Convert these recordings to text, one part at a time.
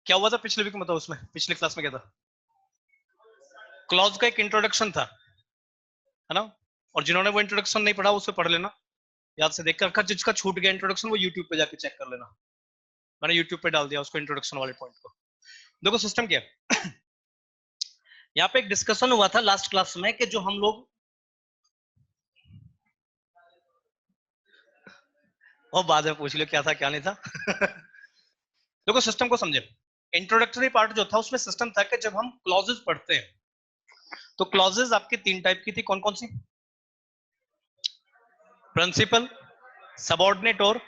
क्या हुआ था पिछले वीक में, बताओ उसमें पिछले क्लास में क्या था? क्लॉज का एक इंट्रोडक्शन था, है ना? और जिन्होंने वो इंट्रोडक्शन नहीं पढ़ा उसे पढ़ लेना, याद से देख कर रखा। जिसका छूट गया इंट्रोडक्शन वो यूट्यूब पे जाके चेक कर लेना, मैंने यूट्यूब पे डाल दिया उसको इंट्रोडक्शन वाले पॉइंट को। देखो सिस्टम क्या है। यहाँ पे एक डिस्कशन हुआ था लास्ट क्लास में कि जो हम लोग वो बाद में पूछ लो क्या था क्या नहीं था। देखो सिस्टम को समझे। इंट्रोडक्टरी पार्ट जो था उसमें सिस्टम था कि जब हम क्लॉजेस पढ़ते हैं तो क्लॉजेस आपकी तीन टाइप की थी। कौन कौन सी? प्रिंसिपल, सबऑर्डिनेट और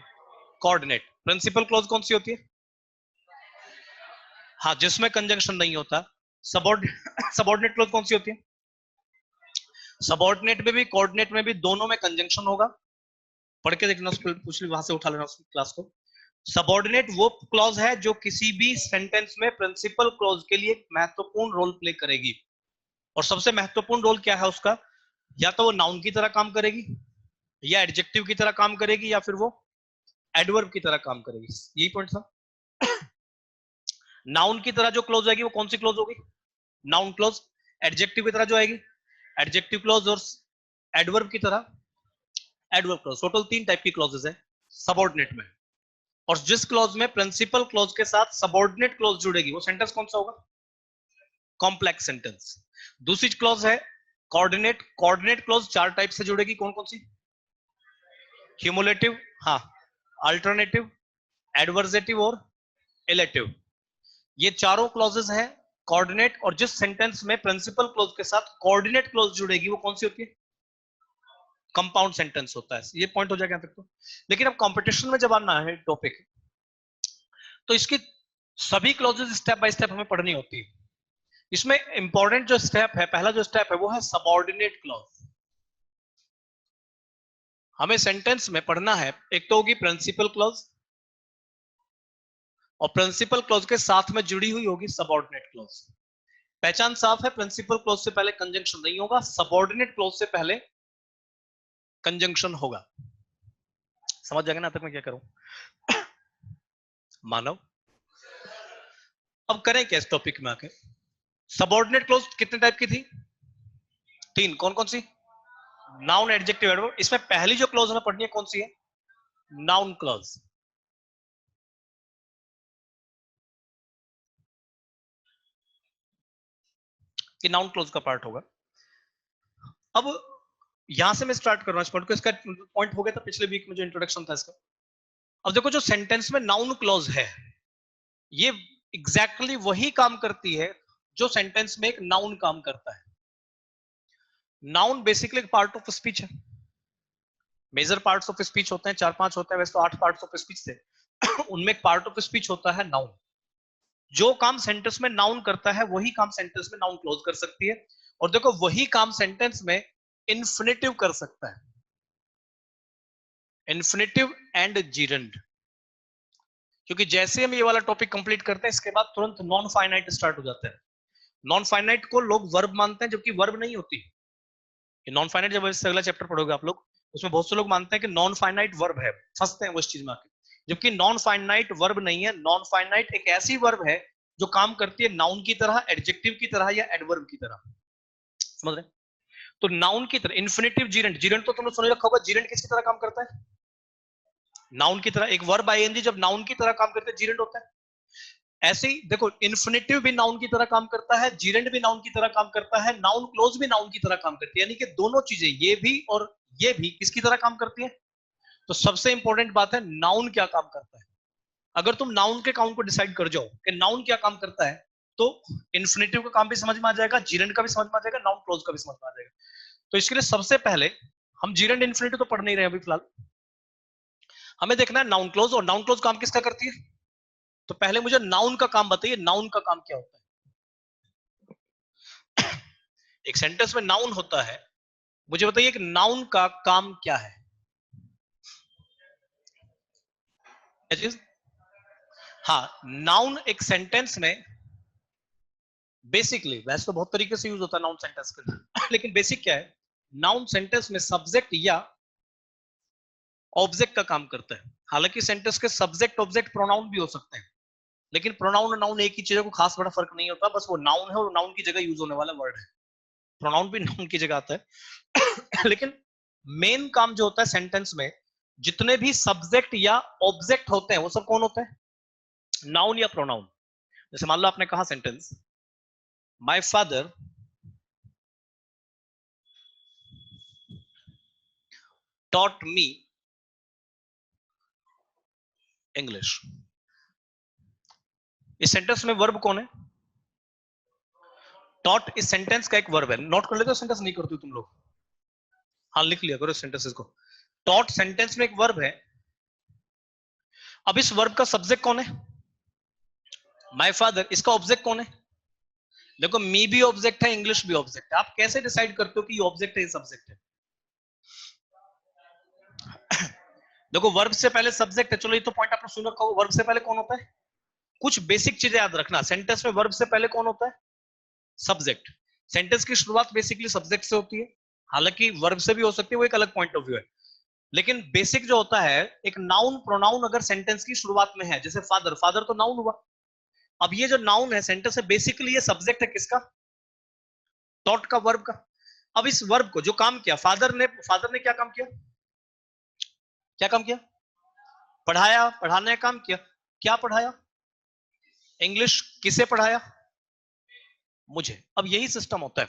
कोऑर्डिनेट। प्रिंसिपल क्लॉज कौन सी होती है? हाँ, जिसमें कंजंक्शन नहीं होता। सबऑर्डिनेट क्लॉज कौन सी होती है? सबऑर्डिनेट में भी कोऑर्डिनेट में भी दोनों में कंजंक्शन होगा। पढ़ के देखना, पूछ ली वहां से उठा लेना उस क्लास को। सबऑर्डिनेट वो क्लॉज है जो किसी भी सेंटेंस में प्रिंसिपल क्लॉज के लिए महत्वपूर्ण रोल प्ले करेगी। और सबसे महत्वपूर्ण रोल क्या है उसका? या तो वो नाउन की तरह काम करेगी, या एडजेक्टिव की तरह काम करेगी, या फिर वो एडवर्ब की तरह काम करेगी। यही पॉइंट था। नाउन की तरह जो क्लॉज आएगी वो कौन सी क्लॉज होगी? Noun clause. एडजेक्टिव की तरह जो आएगी एडजेक्टिव क्लॉज, और एडवर्ब की तरह एडवर्ब क्लॉज। टोटल तीन टाइप की क्लॉजेस है सबऑर्डिनेट में। और जिस क्लॉज में प्रिंसिपल क्लॉज के साथ सबऑर्डिनेट क्लॉज जुड़ेगी वो सेंटेंस कौन सा होगा? Complex sentence. दूसरी क्लॉज है कोऑर्डिनेट। कोऑर्डिनेट क्लॉज चार टाइप से जुड़ेगी। कौन कौन सी? क्यूमुलेटिव, हाँ, अल्टरनेटिव, एडवर्सेटिव और इलेटिव। ये चारों क्लॉजेस हैं कोऑर्डिनेट। और जिस सेंटेंस में प्रिंसिपल क्लॉज के साथ कोऑर्डिनेट क्लॉज जुड़ेगी वो कौन सी होती है? कंपाउंड सेंटेंस होता है। ये पॉइंट हो जाएगा यहाँ तक तो। लेकिन अब कंपटीशन में जब आना है टॉपिक, तो इसकी सभी क्लॉजेस स्टेप बाय स्टेप हमें पढ़नी होती है। इसमें इंपॉर्टेंट जो स्टेप है, पहला जो स्टेप है वो है सबऑर्डिनेट क्लॉज। हमें सेंटेंस में पढ़ना है, एक तो होगी प्रिंसिपल क्लॉज, और प्रिंसिपल क्लॉज के साथ में जुड़ी हुई होगी सबऑर्डिनेट क्लॉज। पहचान साफ है, प्रिंसिपल क्लॉज से पहले कंजंक्शन नहीं होगा, सबऑर्डिनेट क्लॉज से पहले कंजंक्शन होगा। समझ जाएगा ना तक मैं क्या करूं? मानव, अब करें क्या इस टॉपिक में आके? सबऑर्डिनेट क्लॉज कितने टाइप की थी? तीन। कौन कौन सी? Noun, adjective, adverb. इसमें पहली जो क्लॉज हमें पढ़नी है कौन सी है? Noun clause. ये नाउन क्लॉज का पार्ट होगा। अब यहां से मैं स्टार्ट कर रहा हूं इस पॉइंट को। इसका पॉइंट हो गया था पिछले वीक में जो इंट्रोडक्शन था इसका। अब देखो जो सेंटेंस में नाउन क्लॉज है ये एग्जैक्टली वही काम करती है जो सेंटेंस में एक नाउन काम करता है। नाउन बेसिकली एक पार्ट ऑफ स्पीच है। मेजर पार्ट्स ऑफ स्पीच होते हैं, चार पांच होते हैं, वैसे तो 8 पार्ट्स ऑफ स्पीच थे। उनमें एक पार्ट ऑफ स्पीच होता है नाउन। जो काम सेंटेंस में नाउन करता है वही काम सेंटेंस में नाउन क्लोज कर सकती है। और देखो वही काम सेंटेंस में इन्फिनेटिव कर सकता है। Infinitive and gerund. क्योंकि जैसे हम ये वाला टॉपिक कंप्लीट करते हैं इसके बाद तुरंत नॉन फाइनाइट स्टार्ट हो जाता है। नॉन फाइनाइट को लोग वर्ब मानते हैं जबकि वर्ब नहीं होती। नॉन फाइनाइट जब इससे अगला चैप्टर पढ़ोगे आप लोग, उसमें बहुत से लोग मानते हैं कि नॉन फाइनाइट वर्ब है, फंसते हैं वो इस चीज में आके। जबकि नॉन फाइनाइट वर्ब नहीं है। नॉन फाइनाइट एक ऐसी वर्ब है जो काम करती है नाउन की तरह, एडजेक्टिव की तरह, या एडवर्ब की तरह। समझ रहे? तो नाउन की तरह इन्फिनेटिव, जीरेंट। जीरेंट तो तुमने सुन रखा होगा, जीरेंट किसकी तरह काम करता है? नाउन की तरह। एक वर्ब आईएनजी जब नाउन की तरह काम करता है जीरेंट होता है। ऐसे ही देखो इन्फिनेटिव भी नाउन की तरह काम करता है, जीरेंट भी नाउन की तरह काम करता है, नाउन क्लोज भी नाउन की तरह काम करती है। यानी कि दोनों चीजें, ये भी और ये भी किसकी तरह काम करती है? तो सबसे इंपॉर्टेंट बात है नाउन क्या काम करता है। अगर तुम नाउन के काम को डिसाइड कर जाओ कि नाउन क्या काम करता है, तो इन्फिनेटिव का काम भी समझ में आ जाएगा, जीरेंट का भी समझ में आ जाएगा, नाउन क्लोज का भी समझ में आ जाएगा। तो इसके लिए सबसे पहले हम जीरेंट इन्फिनेटिव तो पढ़ नहीं रहे अभी फिलहाल, हमें देखना है नाउन क्लोज। और नाउन क्लोज काम किसका करती है? तो पहले मुझे नाउन का काम बताइए, नाउन का काम क्या होता है? एक सेंटेंस में नाउन होता है, मुझे बताइए कि नाउन का काम क्या है? क्या चीज? हाँ, नाउन एक सेंटेंस में बेसिकली, वैसे तो बहुत तरीके से यूज होता है नाउन सेंटेंस के लिए, लेकिन बेसिक क्या है? नाउन सेंटेंस में सब्जेक्ट या ऑब्जेक्ट का काम करता है। हालांकि सेंटेंस के सब्जेक्ट ऑब्जेक्ट प्रोनाउन भी हो सकते हैं, लेकिन प्रोनाउन और नाउन एक ही चीज है, को खास बड़ा फर्क नहीं होता, बस वो नाउन है और नाउन की जगह यूज होने वाला वर्ड है। प्रोनाउन भी नाउन की जगह आता है लेकिन मेन काम जो होता है सेंटेंस में, जितने भी सब्जेक्ट या ऑब्जेक्ट होते हैं वो सब कौन होते हैं? नाउन या प्रोनाउन। जैसे मान लो आपने कहा sentence, my father taught me English. इस सेंटेंस में वर्ब कौन है? टॉट इस सेंटेंस का एक वर्ब है। नोट कर लेते हो, सेंटेंस नहीं करते हो तुम लोग? हाँ लिख लिया करो सेंटेंसेस को। टॉट सेंटेंस में एक वर्ब है। अब इस वर्ब का सब्जेक्ट कौन है? My father. इसका ऑब्जेक्ट कौन है? देखो मी भी ऑब्जेक्ट है, इंग्लिश भी ऑब्जेक्ट है। आप कैसे डिसाइड करते हो कि ये ऑब्जेक्ट है ये सब्जेक्ट है? देखो वर्ब से पहले सब्जेक्ट है, चलो ये तो पॉइंट आपने सुन रखा होगा। वर्ब से पहले कौन होता है? कुछ बेसिक चीजें याद रखना, सेंटेंस में वर्ब से पहले कौन होता है? सब्जेक्ट। सेंटेंस की शुरुआत बेसिकली सब्जेक्ट से होती है, हालांकि वर्ब से भी हो सकती है, वो एक अलग पॉइंट ऑफ व्यू है। लेकिन बेसिक जो होता है, एक नाउन प्रोनाउन अगर सेंटेंस की शुरुआत में है, जैसे फादर, फादर तो नाउन हुआ। अब ये जो नाउन है सेंटेंस है, बेसिकली ये सब्जेक्ट है किसका? टॉट का, वर्ब का। अब इस वर्ब को जो काम किया फादर ने क्या काम किया? क्या काम किया? पढ़ाया, पढ़ाने का काम किया। क्या पढ़ाया? इंग्लिश। किसे पढ़ाया? मुझे। अब यही सिस्टम होता है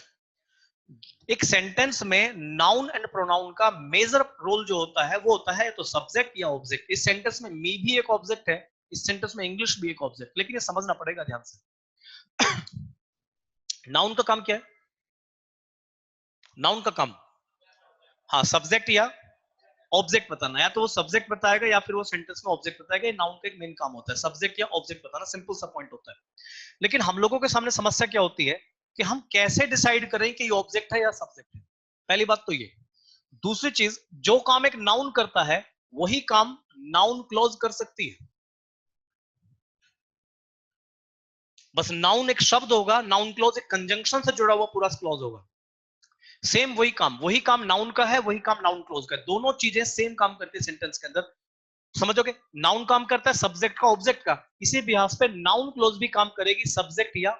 एक सेंटेंस में। नाउन एंड प्रोनाउन का मेजर रोल जो होता है वो होता है तो सब्जेक्ट या ऑब्जेक्ट। इस सेंटेंस में मी भी एक ऑब्जेक्ट है, इस सेंटेंस में इंग्लिश भी एक ऑब्जेक्ट, लेकिन ये समझना पड़ेगा ध्यान से। नाउन का काम क्या है? नाउन का काम, हाँ, सब्जेक्ट या ऑब्जेक्ट बताना। या तो वो सब्जेक्ट बताएगा या फिर वो सेंटेंस में ऑब्जेक्ट बताएगा। ये नाउन का एक मेन काम होता है, सब्जेक्ट या ऑब्जेक्ट बताना। सिंपल सा पॉइंट होता है। लेकिन हम लोगों के सामने समस्या क्या होती है कि हम कैसे डिसाइड करें कि ये ऑब्जेक्ट है या सब्जेक्ट है? पहली बात तो ये। दूसरी चीज, जो काम एक नाउन करता है वही काम नाउन क्लॉज कर सकती है। बस नाउन एक शब्द होगा, नाउन क्लॉज एक कंजंक्शन से जुड़ा हुआ पूरा क्लॉज होगा। सेम वही काम नाउन का है, वही काम नाउन क्लॉज का है। दोनों चीजें सेम काम करती है सेंटेंस के अंदर। समझोगे? नाउन काम करता है सब्जेक्ट का, ऑब्जेक्ट का। इसी बिहाफ पे नाउन क्लॉज भी काम करेगी सब्जेक्ट या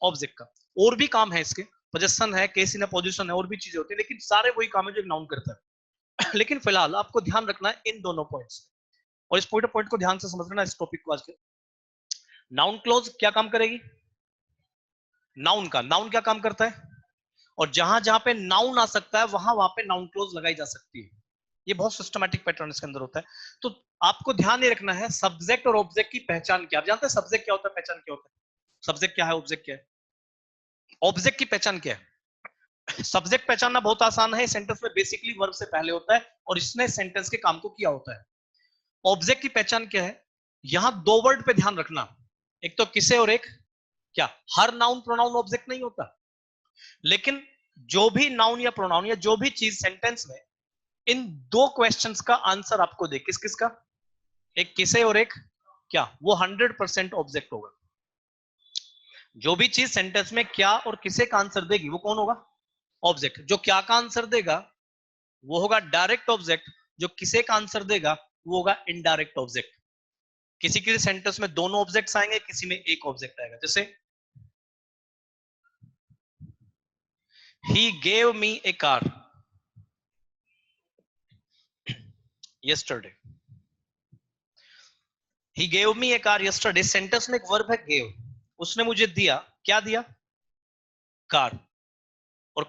ऑब्जेक्ट का। और भी काम है इसके, पोजेशन है, केस इन पोजीशन है, और भी चीजें होती है, लेकिन सारे वही काम है जो नाउन करता है। लेकिन फिलहाल आपको ध्यान रखना है इन दोनों पॉइंट्स, और इस पॉइंट को ध्यान से समझ लेना इस टॉपिक को आज के। नाउन क्लोज क्या काम करेगी? नाउन का, नाउन क्या काम करता है? और जहां जहां पे नाउन आ सकता है वहां पे नाउन क्लोज लगाई जा सकती है। ये बहुत सिस्टमैटिक पैटर्न इसके अंदर होता है। तो आपको ध्यान ये रखना है सब्जेक्ट और ऑब्जेक्ट की पहचान क्या। आप जानते हैं सब्जेक्ट क्या होता है, पहचान क्या होता है? सब्जेक्ट क्या है, ऑब्जेक्ट क्या है? ऑब्जेक्ट की पहचान क्या है? सब्जेक्ट पहचानना बहुत आसान है, सेंटेंस में बेसिकली वर्ब से पहले होता है और इसने सेंटेंस के काम को किया होता है। ऑब्जेक्ट की पहचान क्या है? यहां दो वर्ड पे ध्यान रखना, एक तो किसे और एक क्या। हर नाउन प्रोनाउन ऑब्जेक्ट नहीं होता, लेकिन जो भी नाउन या प्रोनाउन या जो भी चीज सेंटेंस में इन दो क्वेश्चंस का आंसर आपको दे, किस किस का, एक किसे और एक क्या, वो 100% ऑब्जेक्ट होगा। जो भी चीज सेंटेंस में क्या और किसे का आंसर देगी वो कौन होगा? ऑब्जेक्ट। जो क्या का आंसर देगा वो होगा डायरेक्ट ऑब्जेक्ट, जो किसे का आंसर देगा वो होगा इनडायरेक्ट ऑब्जेक्ट। किसी किसी सेंटेंस में दोनों ऑब्जेक्ट्स आएंगे, किसी में एक ऑब्जेक्ट आएगा। जैसे he gave me A car yesterday। He gave me A car yesterday sentence में एक वर्ब है गेव, उसने मुझे दिया, क्या दिया? कार। और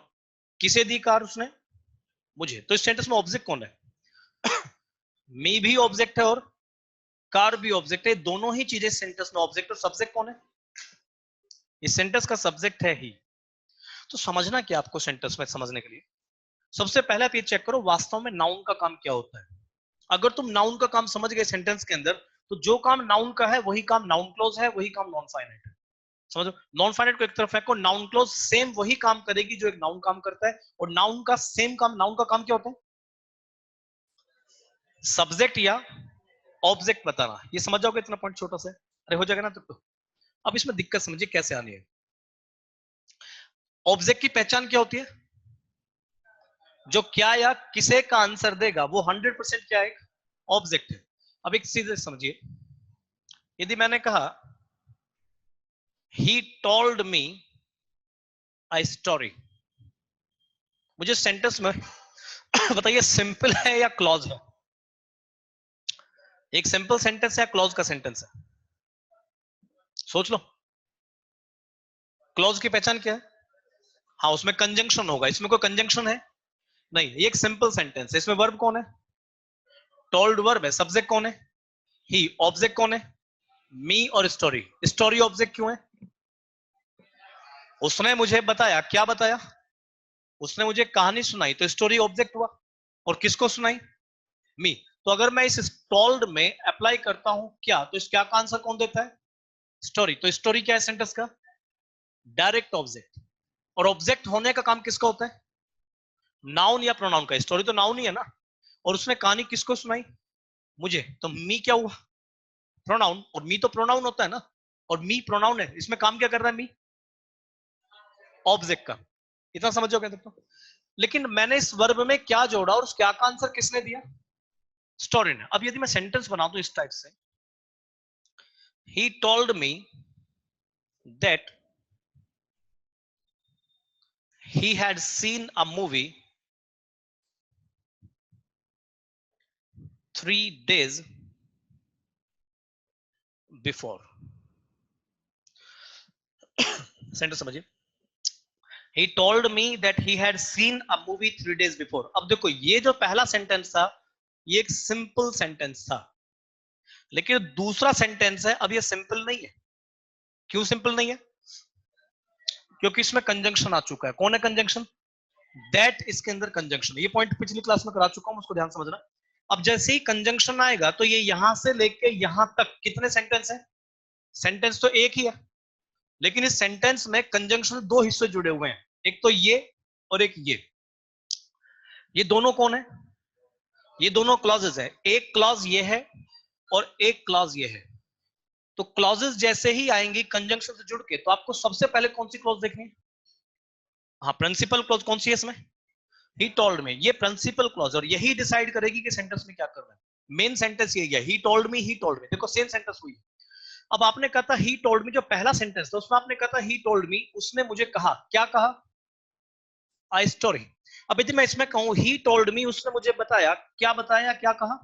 किसे दी कार उसने? मुझे। तो इस सेंटेंस में ऑब्जेक्ट कौन है? मी भी ऑब्जेक्ट है और कार भी ऑब्जेक्ट है। दोनों ही चीजें सेंटेंस में ऑब्जेक्ट। और सब्जेक्ट कौन है? इस सेंटेंस का सब्जेक्ट है ही। तो समझना क्या आपको सेंटेंस में समझने के लिए, सबसे पहले आप ये चेक करो वास्तव में नाउन का काम क्या होता है। अगर तुम नाउन का काम समझ गए सेंटेंस के अंदर, तो जो काम नाउन का है वही काम नाउन क्लोज है, वही काम नॉन फाइनाइट है। समझो? नॉन फाइनाइट को एक तरफ फेंको, नाउन क्लोज सेम वही काम करेगी जो एक नाउन काम करता है। और नाउन का सेम काम, नाउन का काम क्या होता है? सब्जेक्ट या ऑब्जेक्ट बताना। ये समझ जाओगे इतना पॉइंट छोटा सा, अरे हो जाएगा ना तो। अब इसमें दिक्कत समझिए कैसे आनी है। ऑब्जेक्ट की पहचान क्या होती है? जो क्या या किसे का आंसर देगा वो 100% क्या है? ऑब्जेक्ट है। अब एक चीज समझिए, यदि मैंने कहा he told me a story. मुझे सेंटेंस में बताइए सिंपल है या क्लॉज है? एक सिंपल सेंटेंस है या क्लॉज का सेंटेंस है? सोच लो, क्लॉज की पहचान क्या है? हाँ, उसमें कंजंक्शन होगा। इसमें कोई कंजंक्शन है नहीं, ये एक सिंपल सेंटेंस है। इसमें वर्ब कौन है? टोल्ड वर्ब है। सब्जेक्ट कौन है? ही। ऑब्जेक्ट कौन है? मी और स्टोरी। स्टोरी ऑब्जेक्ट क्यों है? उसने मुझे बताया। क्या बताया? उसने मुझे कहानी सुनाई, तो स्टोरी ऑब्जेक्ट हुआ। और किसको सुनाई? मी। तो अगर मैं इस टोल्ड में अप्लाई करता हूं क्या, तो इस क्या का आंसर कौन देता है? स्टोरी। तो स्टोरी क्या है सेंटेंस का? Direct object. और ऑब्जेक्ट होने का काम किसका होता है? नाउन या प्रोनाउन का। स्टोरी तो नाउन ही है ना। और उसने कहानी किसको सुनाई? मुझे। तो मी क्या हुआ? प्रोनाउन। और मी तो प्रोनाउन होता है ना। और मी प्रोनाउन है। इसमें काम क्या कर रहा है मी? ऑब्जेक्ट का। इतना समझोगे तब तो। लेकिन मैंने इस वर्ब में क्या जोड़ा और उस क्या का आंसर किसने दिया? स्टोरी ने। अब यदि मैं सेंटेंस बना दूं इस टाइप से, he told me that he had seen a movie 3 days before। Sentence समझिए। he told me that he had seen a movie 3 days before। अब देखो, ये जो पहला सेंटेंस था ये एक सिंपल सेंटेंस था। लेकिन दूसरा सेंटेंस है, अब ये सिंपल नहीं है। क्यों सिंपल नहीं है? क्योंकि इसमें कंजंक्शन आ चुका है। कौन है कंजंक्शन? दैट। इसके अंदर कंजंक्शन। ये पॉइंट पिछली क्लास में करा चुका हूं, उसको ध्यान समझना। अब जैसे ही कंजंक्शन आएगा तो ये यहां से लेके यहां तक कितने सेंटेंस है? सेंटेंस तो एक ही है, लेकिन इस सेंटेंस में कंजंक्शन दो हिस्से जुड़े हुए हैं। एक तो ये और एक ये दोनों कौन है? ये दोनों क्लॉजेस है। एक क्लॉज ये है और एक क्लॉज ये है। तो क्लॉजेस जैसे ही आएंगी कंजंक्शन से जुड़ के, तो आपको सबसे पहले कौन सी क्लॉज देखनी है? हाँ, प्रिंसिपल क्लॉज। कौन सी है इसमें? ही टोल्ड में। ये प्रिंसिपल क्लॉज, और यही डिसाइड करेगी कि सेंटेंस में क्या करना है। मेन सेंटेंस यही है, he told me, he told me. देखो सेम सेंटेंस हुई। अब आपने कहा था ही टोल्ड मी, जो पहला सेंटेंस था उसमें आपने कहा था ही टोल्ड मी, उसने मुझे कहा। क्या कहा? आई स्टोरी। अब यदि मैं इसमें कहूं ही टोल्ड मी, उसने मुझे बताया। क्या बताया? क्या कहा?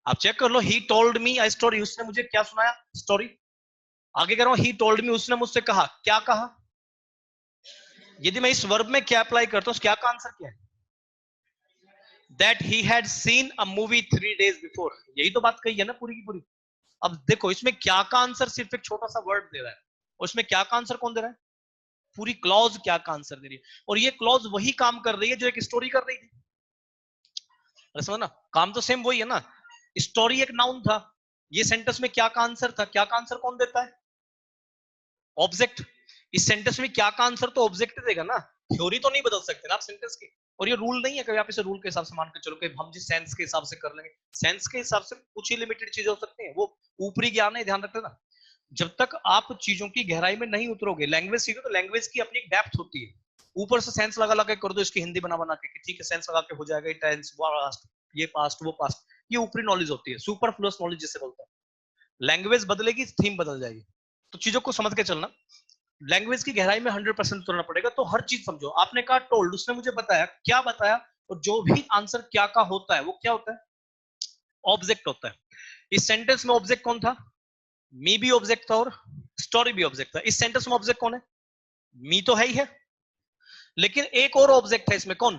आप चेक कर लो। He told me I story, उसने मुझे क्या सुनाया? स्टोरी। आगे कह रहा हूं ही टोल्ड मी, उसने मुझसे कहा। क्या कहा? यदि मैं इस वर्ब में क्या अप्लाई करता हूं, क्या का आंसर क्या है? That he had seen a movie 3 days before. यही तो बात कही है ना पूरी की पूरी। अब देखो, इसमें क्या का आंसर सिर्फ एक छोटा सा वर्ड दे रहा है, और इसमें क्या का आंसर कौन दे रहा है? पूरी क्लॉज क्या का आंसर दे रही है। और ये क्लॉज वही काम कर रही है जो एक स्टोरी कर रही थी। अरे समझ ना, काम तो सेम वही है ना। स्टोरी एक नाउन था, ये सेंटेंस में क्या का आंसर था। क्या का आंसर कौन देता है? ऑब्जेक्ट। इस सेंटेंस में क्या का आंसर तो ऑब्जेक्ट देगा ना। थ्योरी तो नहीं बदल सकते ना आप सेंटेंस की। और ये रूल नहीं है कि आप इसे रूल के हिसाब से मान के चलो कि हम जिस सेंस के हिसाब से कर लेंगे। सेंस के हिसाब से कुछ ही लिमिटेड चीजें हो सकती हैं, वो ऊपरी ज्ञान है, ध्यान रखना। जब तक आप चीजों की गहराई में नहीं उतरोगे, लैंग्वेज सीखो तो लैंग्वेज की अपनी एक डेप्थ होती है। ऊपर से सेंस लगा लगा के कर दो इसकी हिंदी बना बना के, ठीक है सेंस लगा के हो जाएगा, टेंस पास्ट, ये पास्ट वो पास्ट। ये ऊपरी नॉलेज होती है, सुपरफ्लुअस नॉलेज जिसे बोलते हैं। लैंग्वेज बदलेगी, थीम बदल जाएगी। तो चीजों को समझ के चलना। लैंग्वेज की गहराई में 100% उतरना पड़ेगा। तो हर चीज समझो। आपने कहा टोल्ड, उसने मुझे बताया। क्या बताया? और जो भी आंसर क्या का होता है वो क्या होता है? ऑब्जेक्ट होता है। इस सेंटेंस में ऑब्जेक्ट कौन था? मी भी ऑब्जेक्ट था और स्टोरी भी ऑब्जेक्ट था। इस सेंटेंस में ऑब्जेक्ट कौन है? मी तो है ही है, लेकिन एक और ऑब्जेक्ट है इसमें। कौन?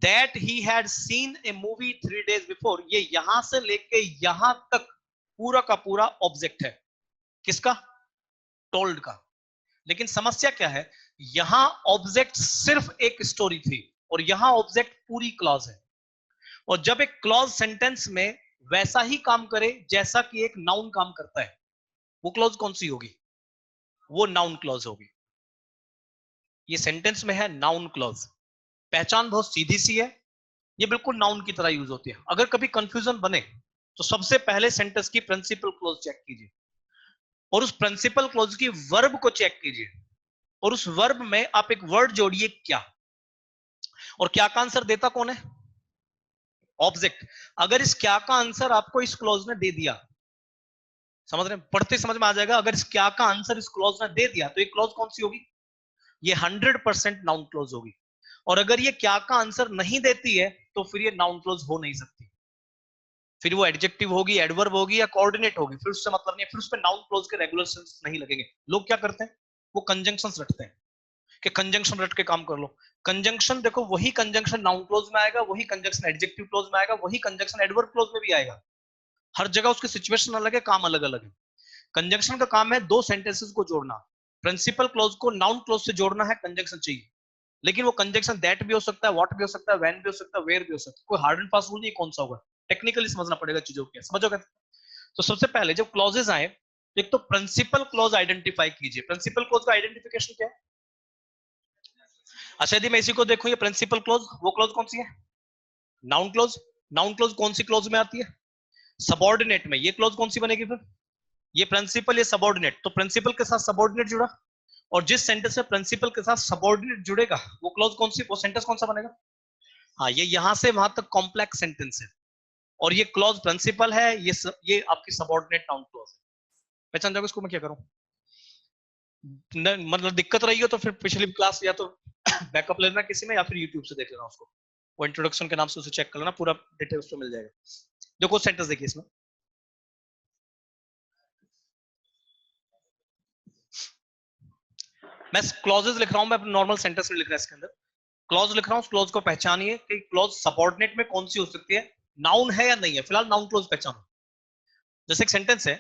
That he had seen A movie 3 days before. ये यहां से लेके यहां तक पूरा का पूरा ऑब्जेक्ट है। किसका? टोल्ड का। लेकिन समस्या क्या है? यहां ऑब्जेक्ट सिर्फ एक स्टोरी थी, और यहां ऑब्जेक्ट पूरी क्लॉज है। और जब एक क्लॉज सेंटेंस में वैसा ही काम करे जैसा कि एक नाउन काम करता है, वो क्लॉज कौन सी होगी? वो नाउन क्लॉज होगी। ये सेंटेंस में है नाउन क्लॉज। पहचान बहुत सीधी सी है, ये बिल्कुल नाउन की तरह यूज होती है। अगर कभी कंफ्यूजन बने तो सबसे पहले सेंटेंस की प्रिंसिपल क्लॉज चेक कीजिए, और उस प्रिंसिपल क्लॉज की वर्ब को चेक कीजिए, और उस वर्ब में आप एक वर्ड जोड़िए क्या। और क्या का आंसर देता कौन है? ऑब्जेक्ट। अगर इस क्या का आंसर आपको इस क्लॉज ने दे दिया, समझ रहे हैं? पढ़ते समझ में आ जाएगा। अगर इस क्या का आंसर इस क्लॉज ने दे दिया तो ये क्लॉज कौन सी होगी? ये 100% नाउन क्लॉज होगी। और अगर ये क्या का आंसर नहीं देती है तो फिर ये नाउन क्लॉज हो नहीं सकती, फिर वो एडजेक्टिव होगी, एडवर्ब होगी या कोऑर्डिनेट होगी, फिर उससे मतलब नहीं है, फिर उसमें नाउन क्लॉज के रेगुलेशंस नहीं लगेंगे। लोग क्या करते हैं, वो कंजंक्शंस रटते हैं कि कंजंक्शन रट के काम कर लो। कंजंक्शन देखो, वही कंजंक्शन नाउन क्लॉज में आएगा, वही कंजंक्शन एडजेक्टिव क्लॉज में आएगा, वही कंजंक्शन एडवर्ब क्लॉज में भी आएगा। हर जगह उसकी सिचुएशन अलग है, काम अलग अलग है। कंजंक्शन का काम है दो सेंटेंसेस को जोड़ना। प्रिंसिपल क्लॉज को नाउन क्लॉज से जोड़ना है, कंजंक्शन चाहिए। लेकिन वो कंजंक्शन दैट भी हो सकता है, व्हाट भी हो सकता है, व्हेन भी हो सकता है, वेयर भी हो सकता है। कोई हार्ड एंड फास्ट रूल नहीं कौन सा होगा, टेक्निकली समझना पड़ेगा चीजों को, समझोगे? तो सबसे पहले जब क्लॉजेस आए, एक तो प्रिंसिपल क्लॉज आइडेंटिफाई कीजिए। प्रिंसिपल क्लॉज का आइडेंटिफिकेशन क्या है? अच्छा, यदि मैं इसी को देखूं, ये प्रिंसिपल क्लॉज, वो क्लॉज कौन सी है? Noun clause. नाउन क्लॉज कौन सी क्लॉज में आती है? सबऑर्डिनेट में। ये क्लॉज कौन सी बनेगी फिर? ये प्रिंसिपल, ये सबऑर्डिनेट। तो प्रिंसिपल के साथ सबऑर्डिनेट जुड़ा, और जिस सेंटेंस में प्रिंसिपल के साथ सबऑर्डिनेट जुड़ेगा वो क्लॉज कौन सी, वो सेंटेंस कौन सा बनेगा? हाँ, ये यहां से वहां तक कॉम्प्लेक्स सेंटेंस है, और ये क्लॉज प्रिंसिपल है, ये आपकी सबऑर्डिनेट नाउन क्लॉज है। पहचान जाओगे इसको? मैं क्या करूं? मतलब दिक्कत रही हो तो फिर पिछली क्लास या तो बैकअप लेना किसी में, या फिर यूट्यूब से देख लेना उसको। वो इंट्रोडक्शन के नाम से उसे चेक कर लेना, पूरा डिटेल उसमें मिल जाएगा। देखो सेंटेंस देखिए इसमें, मैं क्लॉजेस लिख रहा हूं, मैं नॉर्मल सेंटेंस में लिख रहा है इसके अंदर। क्लॉज लिख रहा हूं, क्लॉज को पहचानिए कि क्लॉज सबऑर्डिनेट में कौन सी हो सकती है, नाउन है या नहीं है। फिलहाल नाउन क्लॉज पहचानो। जैसे एक सेंटेंस है,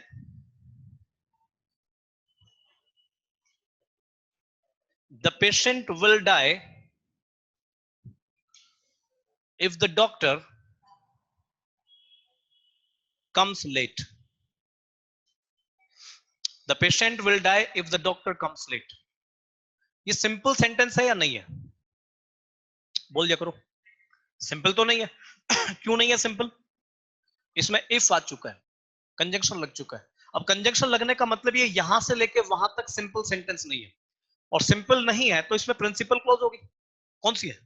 the patient will die if the doctor comes late. The patient will die if the doctor comes late. ये सिंपल सेंटेंस है या नहीं है? बोल दिया करो। सिंपल तो नहीं है। क्यों नहीं है सिंपल? इसमें इफ आ चुका है, कंजंक्शन लग चुका है। अब कंजंक्शन लगने का मतलब ये यहां से लेके वहां तक सिंपल सेंटेंस नहीं है, और सिंपल नहीं है तो इसमें प्रिंसिपल क्लॉज होगी। कौन सी है?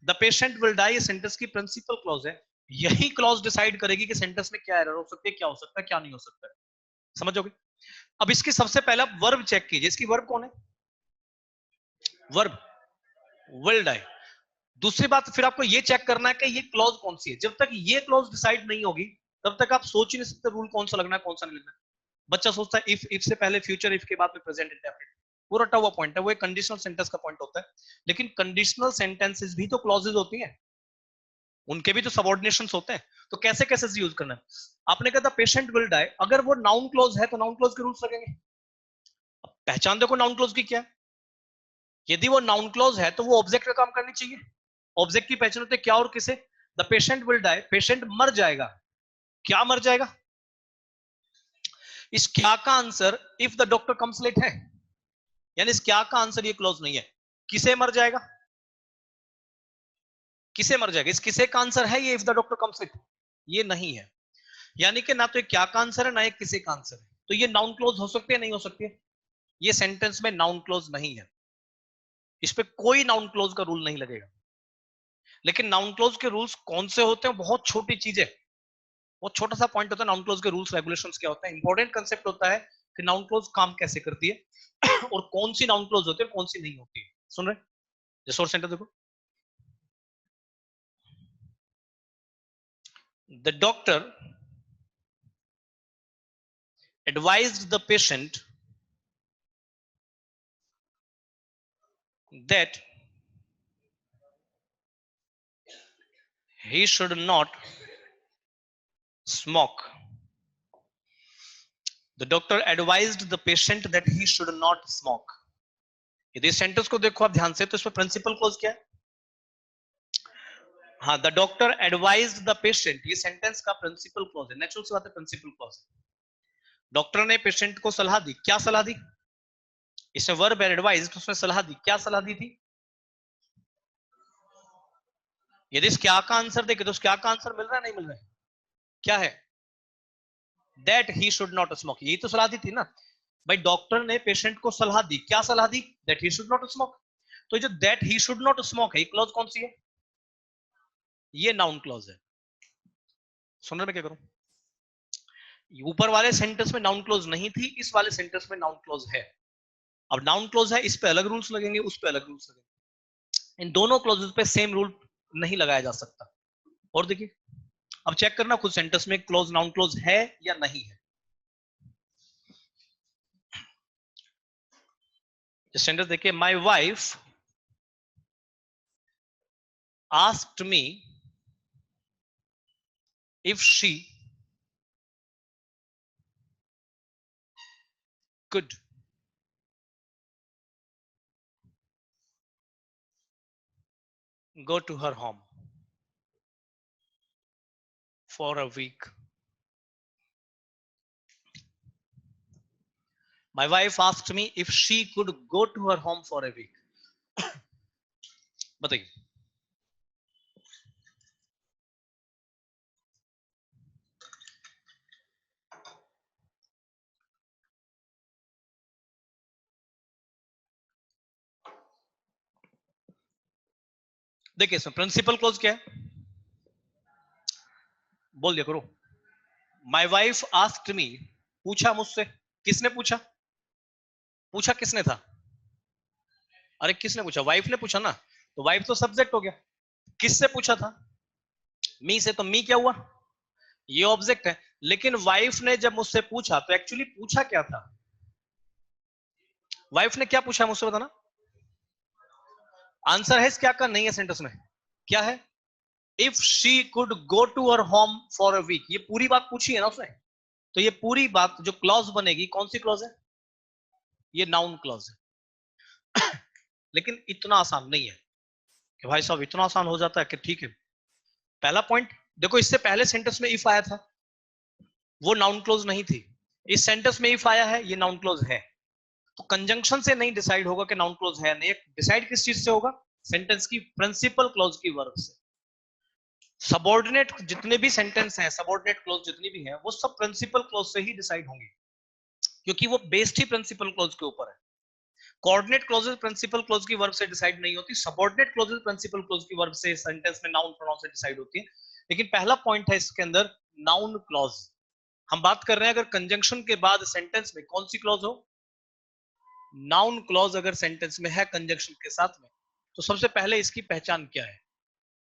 The patient will die sentence की प्रिंसिपल क्लॉज है। यही क्लॉज डिसाइड करेगी कि सेंटेंस में क्या एरर हो सकती है, क्या हो सकता है, क्या नहीं हो सकता है। समझोगे? अब इसकी सबसे पहले आप वर्ब चेक कीजिए। इसकी वर्ब कौन है? Verb will die. दूसरी बात, फिर आपको ये चेक करना है कि ये क्लॉज कौन सी है। जब तक ये क्लॉज डिसाइड नहीं होगी तब तक आप सोच ही नहीं सकते रूल कौन सा लगना है, कौन सा नहीं लगना है। बच्चा सोचता है इफ से पहले फ्यूचर, इफ के बाद में प्रेजेंट इंडेफिनिट। वो रटा हुआ पॉइंट है, वो एक कंडीशनल सेंटेंस का पॉइंट होता है। लेकिन कंडीशनल सेंटेंसेस भी तो क्लॉजेज होती हैं, उनके भी तो सबऑर्डिनेशंस होते हैं। तो कैसे कैसे यूज करना है? आपने कहा था पेशेंट विल डाई, अगर वो नाउन क्लॉज है तो नाउन क्लॉज के रूल्स लगेंगे। पहचान देखो नाउन क्लॉज की क्या है। यदि वो नाउन क्लॉज है तो वो ऑब्जेक्ट का काम करनी चाहिए। ऑब्जेक्ट की पहचान होती है क्या और किसे? The patient will die, patient मर जाएगा। क्या मर जाएगा? इस क्या का answer if the doctor comes late है, यानी इस क्या का आंसर ये क्लॉज नहीं है। किसे मर जाएगा? किसे मर जाएगा, इस किसे का आंसर है ये if the doctor comes late? ये नहीं है। यानी कि ना तो ये क्या का आंसर है, ना ये किसे का आंसर है। तो ये नाउन क्लॉज हो सकती है, नहीं हो सकती है? ये सेंटेंस में नाउन क्लॉज नहीं है, इस पे कोई नाउन क्लॉज का रूल नहीं लगेगा। लेकिन नाउन क्लॉज के रूल्स कौन से होते हैं? बहुत छोटी चीज है, बहुत छोटा सा पॉइंट होता है। नाउन क्लॉज के रूल्स रेगुलेशंस क्या होता है, इंपॉर्टेंट कंसेप्ट होता है कि नाउन क्लॉज काम कैसे करती है और कौन सी नाउन क्लॉज होती है, कौन सी नहीं होती है। सुन रहे? जैसे और सेंटर देखो, the doctor advised the patient that he should not smoke. The doctor advised the patient that he should not smoke. यदि सेंटेंस को देखो आप ध्यान से तो इसमें प्रिंसिपल क्लॉज क्या है? हाँ, the doctor advised the patient, ये सेंटेंस का प्रिंसिपल क्लॉज है। नेचुरल सी बात है, प्रिंसिपल क्लॉज। डॉक्टर ने पेशेंट को सलाह दी। क्या सलाह दी? इसमें वर्ब एडवाइज, उसने सलाह दी। क्या सलाह दी थी? यदि इस क्या का आंसर देखे तो उस क्या का आंसर मिल रहा है, नहीं मिल रहा है? क्या है? That he should not smoke. यही तो सलाह दी थी ना भाई। डॉक्टर ने पेशेंट को सलाह दी। क्या सलाह दी? That he should not smoke. तो जो that he should not smoke है, ये क्लॉज कौन सी है? ये नाउन क्लॉज है। सुन रहे मैं क्या करूं? ऊपर वाले सेंटेंस में नाउन क्लॉज नहीं थी, इस वाले सेंटेंस में नाउन क्लॉज है। अब नाउन क्लॉज है, इस पे अलग रूल्स लगेंगे, उस पे अलग रूल्स लगेंगे। इन दोनों क्लॉजेस पे सेम रूल नहीं लगाया जा सकता। और देखिए, अब चेक करना खुद सेंटेंस में क्लॉज नाउन क्लॉज है या नहीं है। सेंटेंस देखिए, my wife asked me if she could go to her home for a week. My wife asked me if she could go to her home for a week. बताइए, देखिए इसमें principal close क्या है, बोल दिया करो। My wife asked me, पूछा मुझसे। किसने पूछा? पूछा किसने था? अरे किसने पूछा? वाइफ ने पूछा ना, तो वाइफ तो सब्जेक्ट हो गया। किससे पूछा था? मी से, तो मी क्या हुआ? ये ऑब्जेक्ट है। लेकिन वाइफ ने जब मुझसे पूछा तो एक्चुअली पूछा क्या था? वाइफ ने क्या पूछा मुझसे, बताना। आंसर है क्या का नहीं है सेंटेंस में? क्या है? If she could go to her home for a week. ये पूरी बात पूछी है ना उसने, तो ये पूरी बात जो क्लॉज बनेगी, कौन सी क्लॉज है? ये नाउन क्लॉज है। लेकिन इतना आसान नहीं है कि भाई साहब इतना आसान हो जाता है कि ठीक है। पहला पॉइंट देखो, इससे पहले सेंटेंस में इफ आया था, वो नाउन क्लॉज नहीं थी। इस सेंटेंस में इफ आया है, ये नाउन क्लॉज है। तो कंजंक्शन से नहीं डिसाइड होगा कि नाउन क्लॉज है नहीं। डिसाइड किस चीज से होगा? सेंटेंस की प्रिंसिपल क्लॉज की वर्ब से। सबऑर्डिनेट जितने भी सेंटेंस हैं, सबऑर्डिनेट क्लॉज जितनी भी हैं, वो सब प्रिंसिपल क्लॉज से ही डिसाइड होंगी, क्योंकि वो बेस्ड ही प्रिंसिपल क्लॉज के ऊपर है। कोऑर्डिनेट क्लॉजेस प्रिंसिपल क्लॉज की वर्ब से डिसाइड नहीं होती, सबऑर्डिनेट क्लॉजेस प्रिंसिपल क्लॉज की वर्ब से सेंटेंस में नाउन प्रोनाउन से डिसाइड होती है। लेकिन पहला पॉइंट है इसके अंदर, नाउन क्लॉज। हम बात कर रहे हैं अगर कंजंक्शन के बाद सेंटेंस में कौन सी क्लॉज हो? नाउन क्लॉज अगर सेंटेंस में है कंजंक्शन के साथ में, तो सबसे पहले इसकी पहचान क्या है?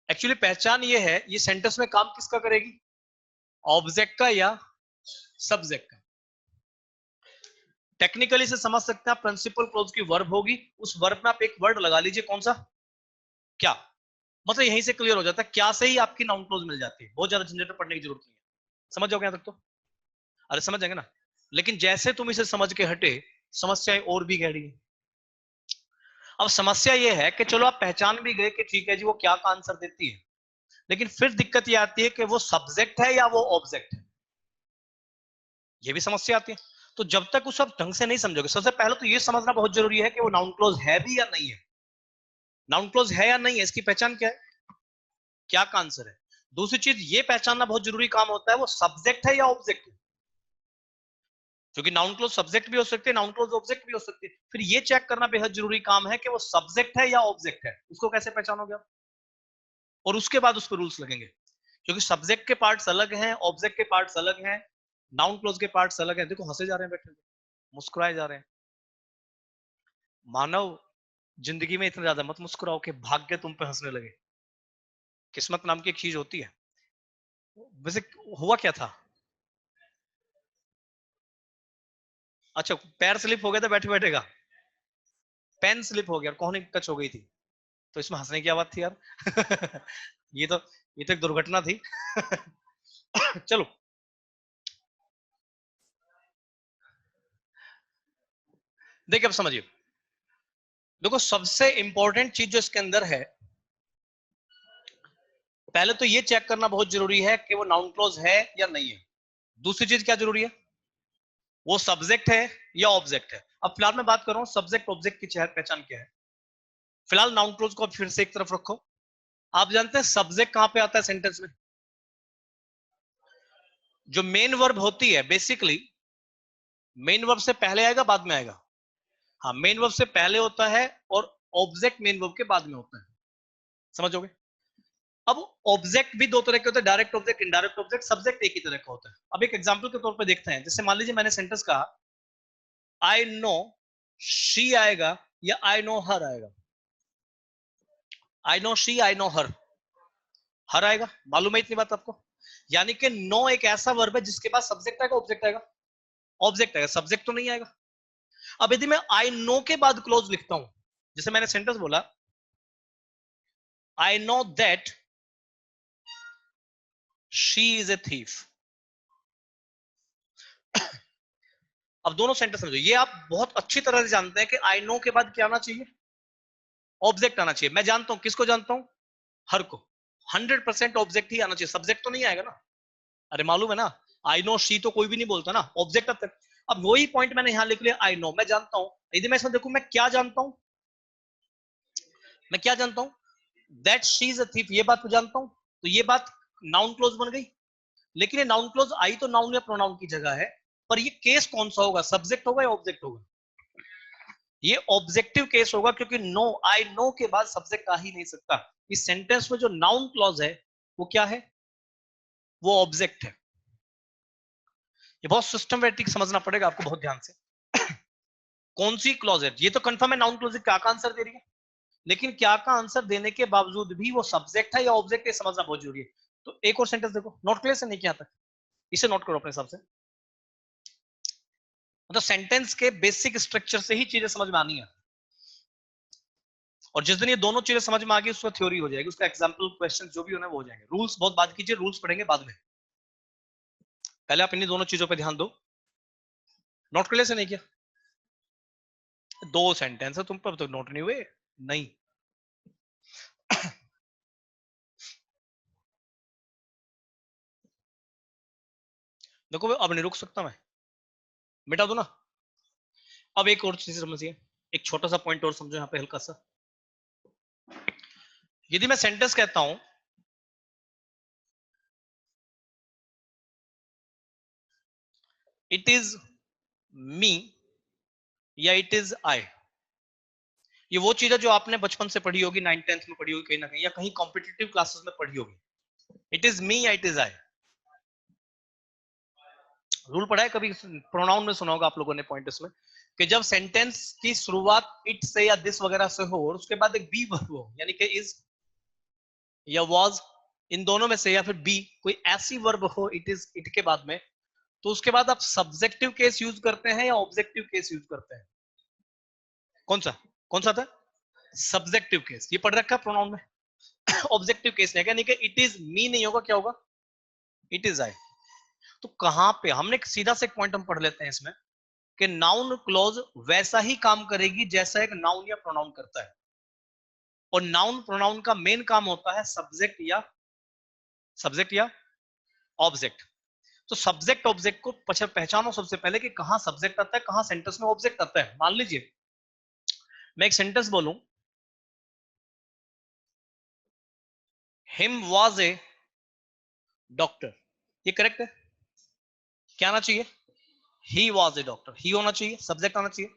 एक्चुअली पहचान ये है, ये सेंटेंस में काम किसका करेगी? ऑब्जेक्ट का या सब्जेक्ट का? टेक्निकली से समझ सकते हैं, प्रिंसिपल क्लॉज की वर्ब होगी, उस वर्ब में आप एक वर्ड लगा लीजिए, कौन सा? क्या। मतलब यहीं से क्लियर हो जाता है, क्या से ही आपकी नाउन क्लॉज मिल जाती है, बहुत ज्यादा झंझट पढ़ने की जरूरत नहीं है। समझ जाओगे यहां तक तो? अरे समझ जाएंगे ना। लेकिन जैसे तुम इसे समझ के हटे, समस्याएं और भी गहरी है। अब समस्या ये है कि चलो आप पहचान भी गए कि ठीक है जी वो क्या का आंसर देती है, लेकिन फिर दिक्कत ये आती है कि वो सब्जेक्ट है या वो ऑब्जेक्ट है, ये भी समस्या आती है। तो जब तक उस आप ढंग से नहीं समझोगे, सबसे पहले तो ये समझना बहुत जरूरी है कि वो नाउन क्लॉज है भी या नहीं है। नाउन क्लॉज है या नहीं है, इसकी पहचान क्या है? क्या का आंसर है। दूसरी चीज ये पहचानना बहुत जरूरी काम होता है, वो सब्जेक्ट है या ऑब्जेक्ट है, क्योंकि नाउन क्लॉज सब्जेक्ट भी हो सकते हैं, नाउन क्लॉज ऑब्जेक्ट भी हो सकते हैं। फिर ये चेक करना बेहद जरूरी काम है कि वो सब्जेक्ट है या ऑब्जेक्ट है। उसको कैसे पहचानोगे आप? और उसके बाद उस पर रूल्स लगेंगे, क्योंकि सब्जेक्ट के पार्ट्स अलग हैं, ऑब्जेक्ट के पार्ट्स अलग हैं, नाउन क्लॉज के पार्ट्स अलग हैं। देखो हंसे जा रहे हैं, बैठे मुस्कुराए जा रहे हैं। मानव जिंदगी में इतना ज्यादा मत मुस्कुराओ कि भाग्य तुम पे हंसने लगे। किस्मत नाम की एक चीज होती है। वैसे हुआ क्या था? अच्छा, पैर स्लिप हो गया था बैठे बैठे का, पेन स्लिप हो गया, कोहनी टच हो गई थी, तो इसमें हंसने की क्या बात थी यार? ये तो ये तो एक दुर्घटना थी। चलो देखिए, अब समझिए। देखो सबसे इंपॉर्टेंट चीज जो इसके अंदर है, पहले तो ये चेक करना बहुत जरूरी है कि वो नाउन क्लॉज है या नहीं है। दूसरी चीज क्या जरूरी है? वो सब्जेक्ट है या ऑब्जेक्ट है। अब फिलहाल मैं बात कर रहा हूं सब्जेक्ट ऑब्जेक्ट की पहचान क्या है। फिलहाल नाउन क्लॉज को फिर से एक तरफ रखो। आप जानते हैं सब्जेक्ट कहां पे आता है सेंटेंस में? जो मेन वर्ब होती है, बेसिकली मेन वर्ब से पहले आएगा बाद में आएगा? हाँ, मेन वर्ब से पहले होता है और ऑब्जेक्ट मेन वर्ब के बाद में होता है। समझोगे? अब ऑब्जेक्ट भी दो तरह के होते हैं, direct object, indirect object. Subject एक ही तरह का होता है। अब एक एग्जांपल के तौर पे देखते हैं, जैसे मान लीजिए मैंने सेंटेंस कहा आई नो शी आएगा या आई नो हर आएगा। I know she, I know her आएगा, मालूम है इतनी बात आपको? यानी कि नो एक ऐसा वर्ब है जिसके पास सब्जेक्ट आएगा, ऑब्जेक्ट आएगा, ऑब्जेक्ट आएगा, सब्जेक्ट तो नहीं आएगा। अब यदि मैं आई नो के बाद क्लोज लिखता हूं, जैसे मैंने सेंटेंस बोला I know that she is a thief. अब दोनों सेंटेंस समझो, ये आप बहुत अच्छी तरह से जानते हैं कि आई नो के बाद क्या आना चाहिए, ऑब्जेक्ट आना चाहिए। मैं जानता हूं, किसको जानता हूं? हर को। 100% ऑब्जेक्ट ही आना चाहिए, सब्जेक्ट तो नहीं आएगा ना। अरे मालूम है ना, आई नो शी तो कोई भी नहीं बोलता ना, ऑब्जेक्ट आता है। अब वही पॉइंट मैंने यहां लिख लिया, आई नो मैं जानता हूं। यदि मैं इसमें देखूं मैं क्या जानता हूं, मैं क्या जानता हूं that she is a thief, ये बात तो जानता हूं, तो ये बात नाउन क्लोज बन गई। लेकिन ये नाउन क्लोज आई तो नाउन या प्रोनाउन की जगह है, पर ये केस कौन सा होगा, सब्जेक्ट होगा या ऑब्जेक्ट होगा? ये ऑब्जेक्टिव केस होगा, क्योंकि नो, आई नो के बाद सब्जेक्ट आ ही नहीं सकता। इस सेंटेंस में जो नाउन क्लॉज है वो क्या है, वो ऑब्जेक्ट है। ये बहुत सिस्टमैटिक समझना पड़ेगा आपको बहुत ध्यान से। कौन सी क्लॉज है, ये तो कंफर्म है नाउन क्लॉज क्या का आंसर दे रही है, लेकिन क्या का आंसर देने के बावजूद भी वो सब्जेक्ट है या ऑब्जेक्ट है समझना बहुत जरूरी है। तो एक और सेंटेंस देखो, नोट क्लियर से नहीं किया तक, इसे नोट करो अपने हिसाब से। मतलब सेंटेंस के बेसिक स्ट्रक्चर से ही चीजें समझ में आनी है, और जिस दिन ये दोनों चीजें समझ में आ गई उसका थ्योरी हो जाएगी, उसका एग्जांपल क्वेश्चन जो भी होना वो हो जाएंगे। रूल्स बहुत बात कीजिए, रूल्स पढ़ेंगे बाद में, पहले आप इन्हीं दोनों चीजों पे ध्यान दो। नोट क्लियर से नहीं किया? दो सेंटेंस है तुम पर तो नोट नहीं हुए? नहीं। देखो अब नहीं रुक सकता मैं, मिटा दो ना। अब एक और चीज समझिए, एक छोटा सा पॉइंट और समझो यहाँ पे हल्का सा। यदि मैं सेंटेंस कहता हूं इट इज मी या इट इज आई, ये वो चीज है जो आपने बचपन से पढ़ी होगी, 9th 10th में पढ़ी होगी कहीं ना कहीं, या कहीं कॉम्पिटिटिव क्लासेस में पढ़ी होगी। इट इज मी या इट इज आई, रूल पढ़ा है कभी? प्रोनाउन में सुना होगा आप लोगों ने पॉइंट इसमें, कि जब सेंटेंस की शुरुआत इट से या दिस वगैरह से हो और उसके बाद एक बी वर्ब हो, यानी कि इज या वाज, इन दोनों में से, या फिर बी कोई ऐसी वर्ब हो इट इज इट के बाद में, तो उसके बाद आप सब्जेक्टिव केस यूज करते हैं या ऑब्जेक्टिव केस यूज करते हैं? कौन सा, कौन सा था? सब्जेक्टिव केस, ये पढ़ रखा है प्रोनाउन में। ऑब्जेक्टिव केस नहीं, यानी कि इट इज मी नहीं होगा, क्या होगा? It is I. तो कहां पे हमने सीधा से एक पॉइंट हम पढ़ लेते हैं इसमें, कि नाउन क्लॉज वैसा ही काम करेगी जैसा एक नाउन या प्रोनाउन करता है, और नाउन प्रोनाउन का मेन काम होता है सब्जेक्ट या ऑब्जेक्ट। तो सब्जेक्ट ऑब्जेक्ट को पहचानो सबसे पहले कि कहां सब्जेक्ट आता है, कहां सेंटेंस में ऑब्जेक्ट आता है। मान लीजिए मैं एक सेंटेंस बोलूं हिम वाज ए डॉक्टर, ये करेक्ट है? क्या आना चाहिए? ही वाज ए डॉक्टर, ही होना चाहिए, सब्जेक्ट आना चाहिए।